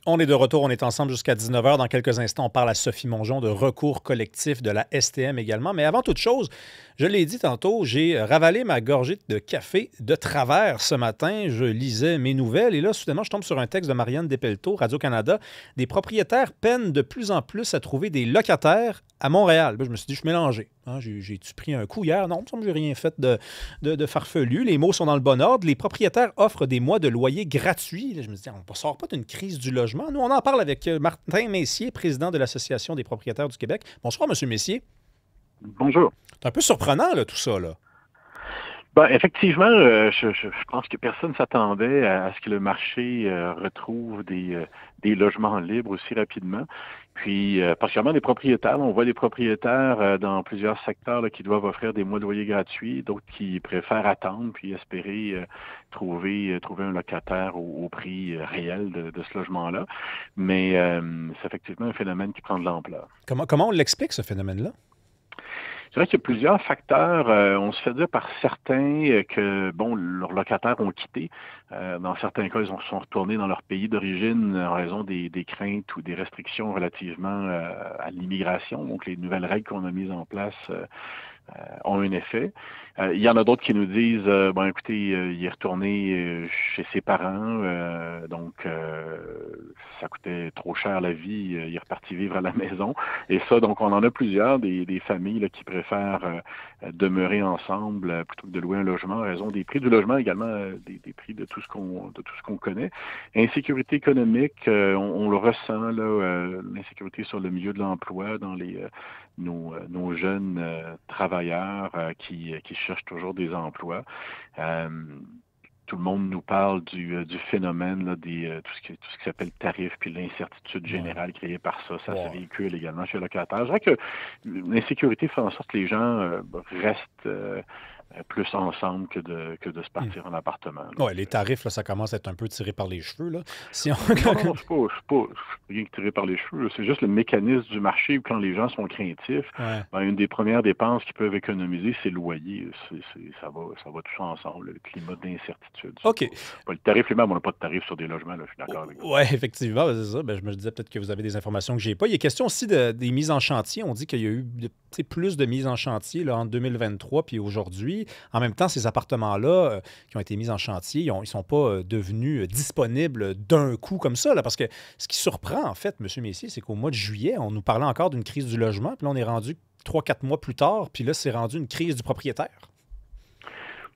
On est de retour, on est ensemble jusqu'à 19 h. Dans quelques instants, on parle à Sophie Mongeon de recours collectif de la STM également. Mais avant toute chose, je l'ai dit tantôt, j'ai ravalé ma gorgée de café de travers ce matin. Je lisais mes nouvelles et là, soudainement, je tombe sur un texte de Marianne Despelteaux, Radio-Canada. Des propriétaires peinent de plus en plus à trouver des locataires à Montréal. Là, je me suis dit, je suis mélangé. Hein, j'ai-tu pris un coup hier? Non, il me semble que je n'ai rien fait de farfelu. Les mots sont dans le bon ordre. Les propriétaires offrent des mois de loyer gratuits. Là, je me dis, on ne sort pas d'une crise du logement. Nous, on en parle avec Martin Messier, président de l'Association des propriétaires du Québec. Bonsoir, M. Messier. Bonjour. C'est un peu surprenant, là, tout ça, là. Ben, effectivement, je pense que personne ne s'attendait à ce que le marché retrouve des logements libres aussi rapidement. Puis, particulièrement des propriétaires. On voit des propriétaires dans plusieurs secteurs là, qui doivent offrir des mois de loyer gratuits, d'autres qui préfèrent attendre puis espérer trouver un locataire au prix réel de ce logement-là. Mais c'est effectivement un phénomène qui prend de l'ampleur. Comment on l'explique, ce phénomène-là? C'est vrai qu'il y a plusieurs facteurs. On se fait dire par certains que, bon, leurs locataires ont quitté. Dans certains cas, ils sont retournés dans leur pays d'origine en raison des craintes ou des restrictions relativement à l'immigration. Donc, les nouvelles règles qu'on a mises en place ont un effet. Il y en a d'autres qui nous disent, bon, écoutez, il est retourné chez ses parents, donc ça coûtait trop cher la vie, il est reparti vivre à la maison. Et ça, donc, on en a plusieurs, des familles là, qui préfèrent demeurer ensemble plutôt que de louer un logement, en raison des prix du logement, également des prix de tout ce qu'on connaît. Insécurité économique, on le ressent, là, l'insécurité sur le milieu de l'emploi, dans nos jeunes travailleurs qui cherchent toujours des emplois. Tout le monde nous parle du phénomène là, tout ce qui s'appelle tarif, puis l'incertitude générale créée par ça. Ça se véhicule également chez les locataires. Je dirais que l'insécurité fait en sorte que les gens restent plus ensemble que de se partir en appartement. Oui, les tarifs, là, ça commence à être un peu tiré par les cheveux. Là. Si on... Non, c'est pas rien tiré par les cheveux. C'est juste le mécanisme du marché où quand les gens sont craintifs, ben, une des premières dépenses qu'ils peuvent économiser, c'est le loyer. Ça va tout ça ensemble, le climat d'incertitude. OK. Pas le tarif lui-même, on n'a pas de tarif sur des logements, là, je suis d'accord avec vous. Oui, effectivement, c'est ça. Ben, je me disais peut-être que vous avez des informations que je n'ai pas. Il est question aussi des mises en chantier. On dit qu'il y a eu plus de mises en chantier là, en 2023 puis aujourd'hui. En même temps, ces appartements-là qui ont été mis en chantier, ils ne sont pas devenus disponibles d'un coup comme ça. Là, parce que ce qui surprend, en fait, M. Messier, c'est qu'au mois de juillet, on nous parlait encore d'une crise du logement. Puis là, on est rendu 3-4 mois plus tard. Puis là, c'est rendu une crise du propriétaire.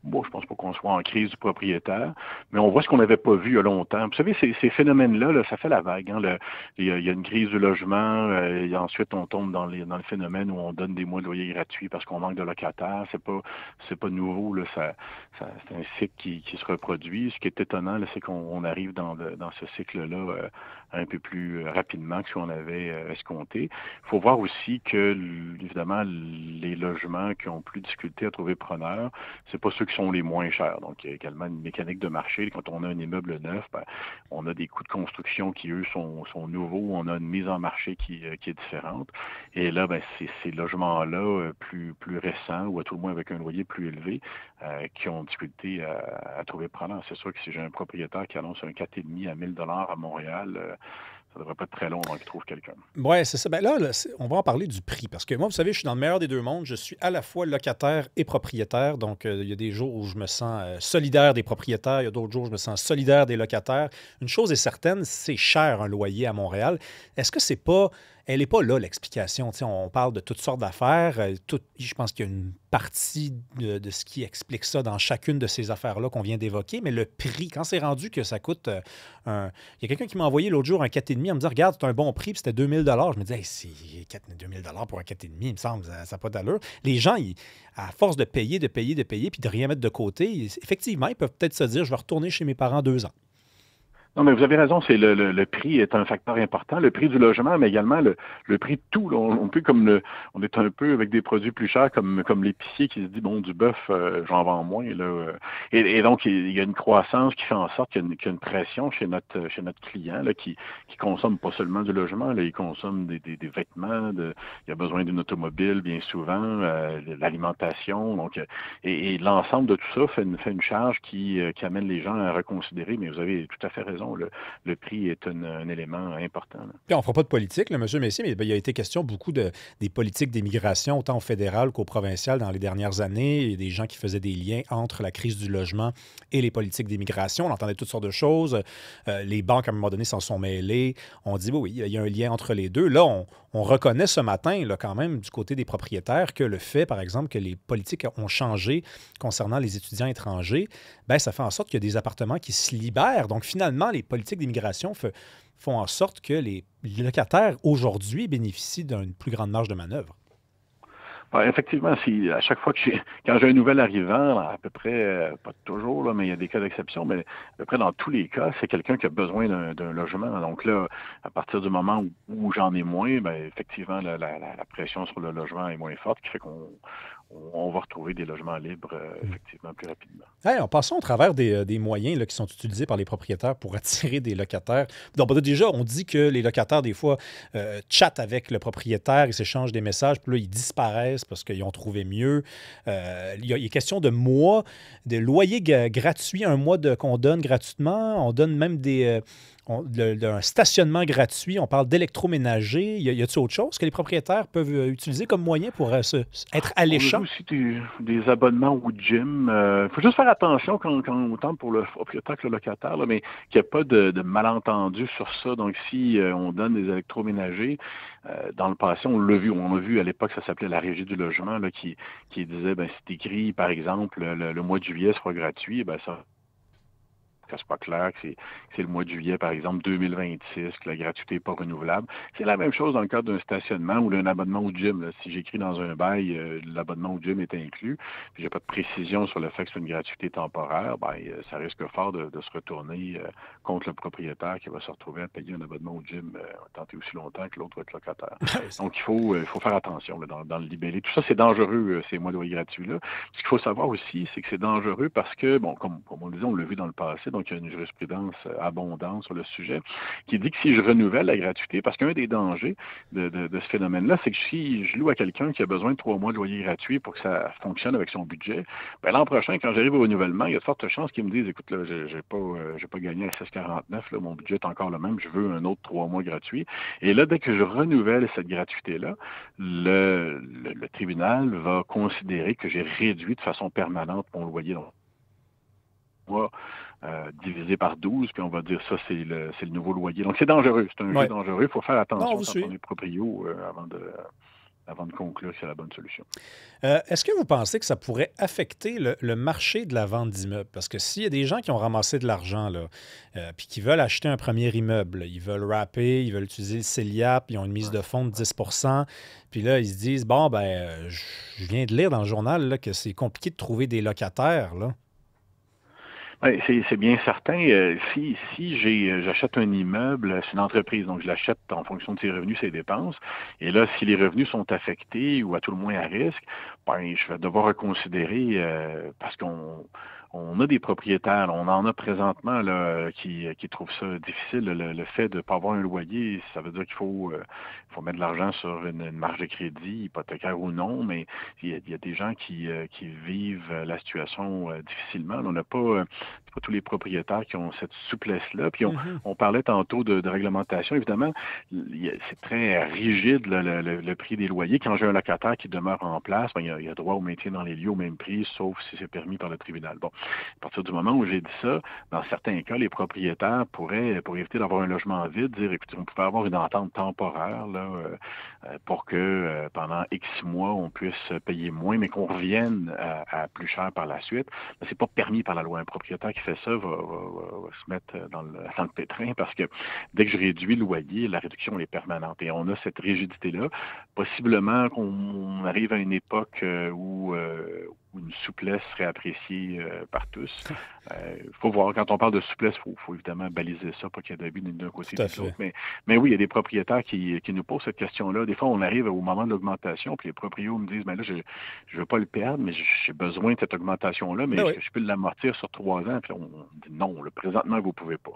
Bon, je pense pas qu'on soit en crise du propriétaire, mais on voit ce qu'on n'avait pas vu il y a longtemps. Vous savez, ces phénomènes-là, là, ça fait la vague. Hein, il y a une crise du logement, et ensuite on tombe dans le phénomène où on donne des mois de loyer gratuits parce qu'on manque de locataires. C'est pas nouveau. Là, c'est un cycle qui se reproduit. Ce qui est étonnant, là, c'est qu'on arrive dans ce cycle-là un peu plus rapidement que ce qu'on avait escompté. Il faut voir aussi que, évidemment, les logements qui ont plus de difficulté à trouver preneur, c'est pas ceux qui sont les moins chers. Donc, il y a également une mécanique de marché. Quand on a un immeuble neuf, ben, on a des coûts de construction qui, eux, sont nouveaux. On a une mise en marché qui est différente. Et là, ben, c'est ces logements-là plus récents, ou à tout le moins avec un loyer plus élevé, qui ont difficulté à trouver preneur. C'est sûr que si j'ai un propriétaire qui annonce un 4,5 à 1 000 $ à Montréal, ça ne devrait pas être très long avant qu'il trouve quelqu'un. Oui, c'est ça. Ben là, on va en parler du prix. Parce que moi, vous savez, je suis dans le meilleur des deux mondes. Je suis à la fois locataire et propriétaire. Donc, il y a des jours où je me sens solidaire des propriétaires. Il y a d'autres jours où je me sens solidaire des locataires. Une chose est certaine, c'est cher un loyer à Montréal. Est-ce que c'est pas... Elle n'est pas là, l'explication. Tu sais, on parle de toutes sortes d'affaires. Je pense qu'il y a une partie de ce qui explique ça dans chacune de ces affaires-là qu'on vient d'évoquer. Mais le prix, quand c'est rendu que ça coûte il y a quelqu'un qui m'a envoyé l'autre jour un 4,5. Elle me dit, regarde, c'est un bon prix, puis c'était 2 000 $. Je me dis, hey, c'est 2 000 $ pour un 4,5, il me semble, ça n'a pas d'allure. Les gens, à force de payer, puis de rien mettre de côté, effectivement, ils peuvent peut-être se dire, je vais retourner chez mes parents 2 ans. Non, mais vous avez raison, c'est le prix est un facteur important. Le prix du logement, mais également le prix de tout. Là. On peut on est un peu avec des produits plus chers comme l'épicier qui se dit bon du bœuf, j'en vends moins. Là. Et donc il y a une croissance qui fait en sorte qu'il y a une pression chez notre client là, qui consomme pas seulement du logement, là, il consomme des vêtements, il a besoin d'une automobile bien souvent, l'alimentation. Donc et l'ensemble de tout ça fait une charge qui amène les gens à reconsidérer. Mais vous avez tout à fait raison. raison, le prix est un élément important, là. Puis on ne fera pas de politique, là, M. Messier, mais ben, il a été question beaucoup des politiques d'immigration, autant au fédéral qu'au provincial dans les dernières années. Il y a des gens qui faisaient des liens entre la crise du logement et les politiques d'immigration. On entendait toutes sortes de choses. Les banques, à un moment donné, s'en sont mêlées. On dit, oui, il y a un lien entre les deux. Là, on reconnaît ce matin, là, quand même, du côté des propriétaires, que le fait, par exemple, que les politiques ont changé concernant les étudiants étrangers, ben, ça fait en sorte qu'il y a des appartements qui se libèrent. Donc, finalement, les politiques d'immigration font en sorte que les locataires, aujourd'hui, bénéficient d'une plus grande marge de manœuvre. Ouais, effectivement, à chaque fois quand j'ai un nouvel arrivant, à peu près, pas toujours, là, mais il y a des cas d'exception, mais à peu près dans tous les cas, c'est quelqu'un qui a besoin d'un logement. Donc là, à partir du moment où j'en ai moins, ben effectivement, la pression sur le logement est moins forte, qui fait qu'on va retrouver des logements libres, effectivement, plus rapidement. Hey, en passant au travers des moyens là, qui sont utilisés par les propriétaires pour attirer des locataires. Donc, ben, déjà, on dit que les locataires, des fois, chattent avec le propriétaire, ils s'échangent des messages, puis là, ils disparaissent parce qu'ils ont trouvé mieux. Il est question de mois, de loyer gratuit, un mois qu'on donne gratuitement. On donne même un stationnement gratuit. On parle d'électroménager. Y a-t-il autre chose que les propriétaires peuvent utiliser comme moyen pour être alléchants? On a aussi des abonnements au gym. Il faut juste faire attention autant pour le propriétaire que le locataire, là, mais qu'il n'y ait pas de malentendu sur ça. Donc, si on donne des électroménagers, dans le passé, on l'a vu. On a vu à l'époque, ça s'appelait la Régie du logement, là, qui disait, ben, c'est écrit, par exemple, le mois de juillet sera gratuit, ben ça. Que c'est pas clair, que c'est le mois de juillet, par exemple, 2026, que la gratuité n'est pas renouvelable. C'est la même chose dans le cadre d'un stationnement ou d'un abonnement au gym, là. Si j'écris dans un bail, l'abonnement au gym est inclus, puis j'ai pas de précision sur le fait que c'est une gratuité temporaire, ben, ça risque fort de se retourner contre le propriétaire qui va se retrouver à payer un abonnement au gym tant et aussi longtemps que l'autre va être locataire. Donc, il faut faire attention là, dans le libellé. Tout ça, c'est dangereux, ces mois de loyer gratuits-là. Ce qu'il faut savoir aussi, c'est que c'est dangereux parce que, bon, comme on le disait, on l'a vu dans le passé, donc il y a une jurisprudence abondante sur le sujet, qui dit que si je renouvelle la gratuité, parce qu'un des dangers de ce phénomène-là, c'est que si je loue à quelqu'un qui a besoin de 3 mois de loyer gratuit pour que ça fonctionne avec son budget, ben l'an prochain, quand j'arrive au renouvellement, il y a de fortes chances qu'ils me disent, écoute, là, j'ai pas gagné à 6,49, là, mon budget est encore le même, je veux un autre 3 mois gratuit. Et là, dès que je renouvelle cette gratuité-là, le tribunal va considérer que j'ai réduit de façon permanente mon loyer. Donc, divisé par 12, puis on va dire ça, c'est le nouveau loyer. Donc, c'est dangereux. C'est un jeu dangereux. Il faut faire attention quand on est proprio avant de conclure que c'est la bonne solution. Est-ce que vous pensez que ça pourrait affecter le marché de la vente d'immeubles? Parce que s'il y a des gens qui ont ramassé de l'argent, là, puis qui veulent acheter un premier immeuble, ils veulent wrapper, ils veulent utiliser le CELIAP, ils ont une mise de fonds de 10 puis là, ils se disent, bon, ben, je viens de lire dans le journal là, que c'est compliqué de trouver des locataires, là. Oui, c'est bien certain. Si j'achète un immeuble, c'est une entreprise, donc je l'achète en fonction de ses revenus, ses dépenses. Et là, si les revenus sont affectés ou à tout le moins à risque, ben, je vais devoir reconsidérer parce on a des propriétaires, on en a présentement là, qui trouvent ça difficile. Le fait de ne pas avoir un loyer, ça veut dire qu'il faut mettre de l'argent sur une marge de crédit, hypothécaire ou non, mais il y a des gens qui vivent la situation difficilement. On n'a pas, c'est pas tous les propriétaires qui ont cette souplesse-là. Puis on parlait tantôt de réglementation. Évidemment, c'est très rigide le prix des loyers. Quand j'ai un locataire qui demeure en place, ben, il y a droit au maintien dans les lieux au même prix, sauf si c'est permis par le tribunal. Bon. À partir du moment où j'ai dit ça, dans certains cas, les propriétaires pourraient, pour éviter d'avoir un logement vide, dire, écoutez, on pourrait avoir une entente temporaire là, pour que pendant X mois, on puisse payer moins, mais qu'on revienne à plus cher par la suite. Mais c'est pas permis par la loi. Un propriétaire qui fait ça va se mettre dans le pétrin parce que dès que je réduis le loyer, la réduction est permanente. Et on a cette rigidité-là. Possiblement qu'on arrive à une époque où une souplesse serait appréciée par tous. Il faut voir, quand on parle de souplesse, il faut évidemment baliser ça, pas qu'il y ait d'abus d'un côté ni de l'autre. Mais oui, il y a des propriétaires qui nous posent cette question-là. Des fois, on arrive au moment de l'augmentation, puis les propriétaires me disent, ben là, je ne veux pas le perdre, mais j'ai besoin de cette augmentation-là, mais je peux l'amortir sur 3 ans. Puis on dit non, présentement, vous ne pouvez pas.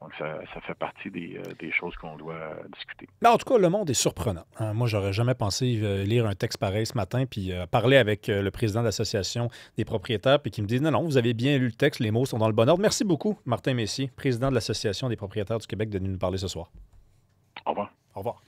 Donc, ça fait partie des choses qu'on doit discuter. Mais en tout cas, le monde est surprenant. Moi, j'aurais jamais pensé lire un texte pareil ce matin, puis parler avec le président de l'association l'Association des propriétaires, puis qui me disent non, non, vous avez bien lu le texte, les mots sont dans le bon ordre. Merci beaucoup, Martin Messier, président de l'Association des propriétaires du Québec, de nous parler ce soir. Au revoir. Au revoir.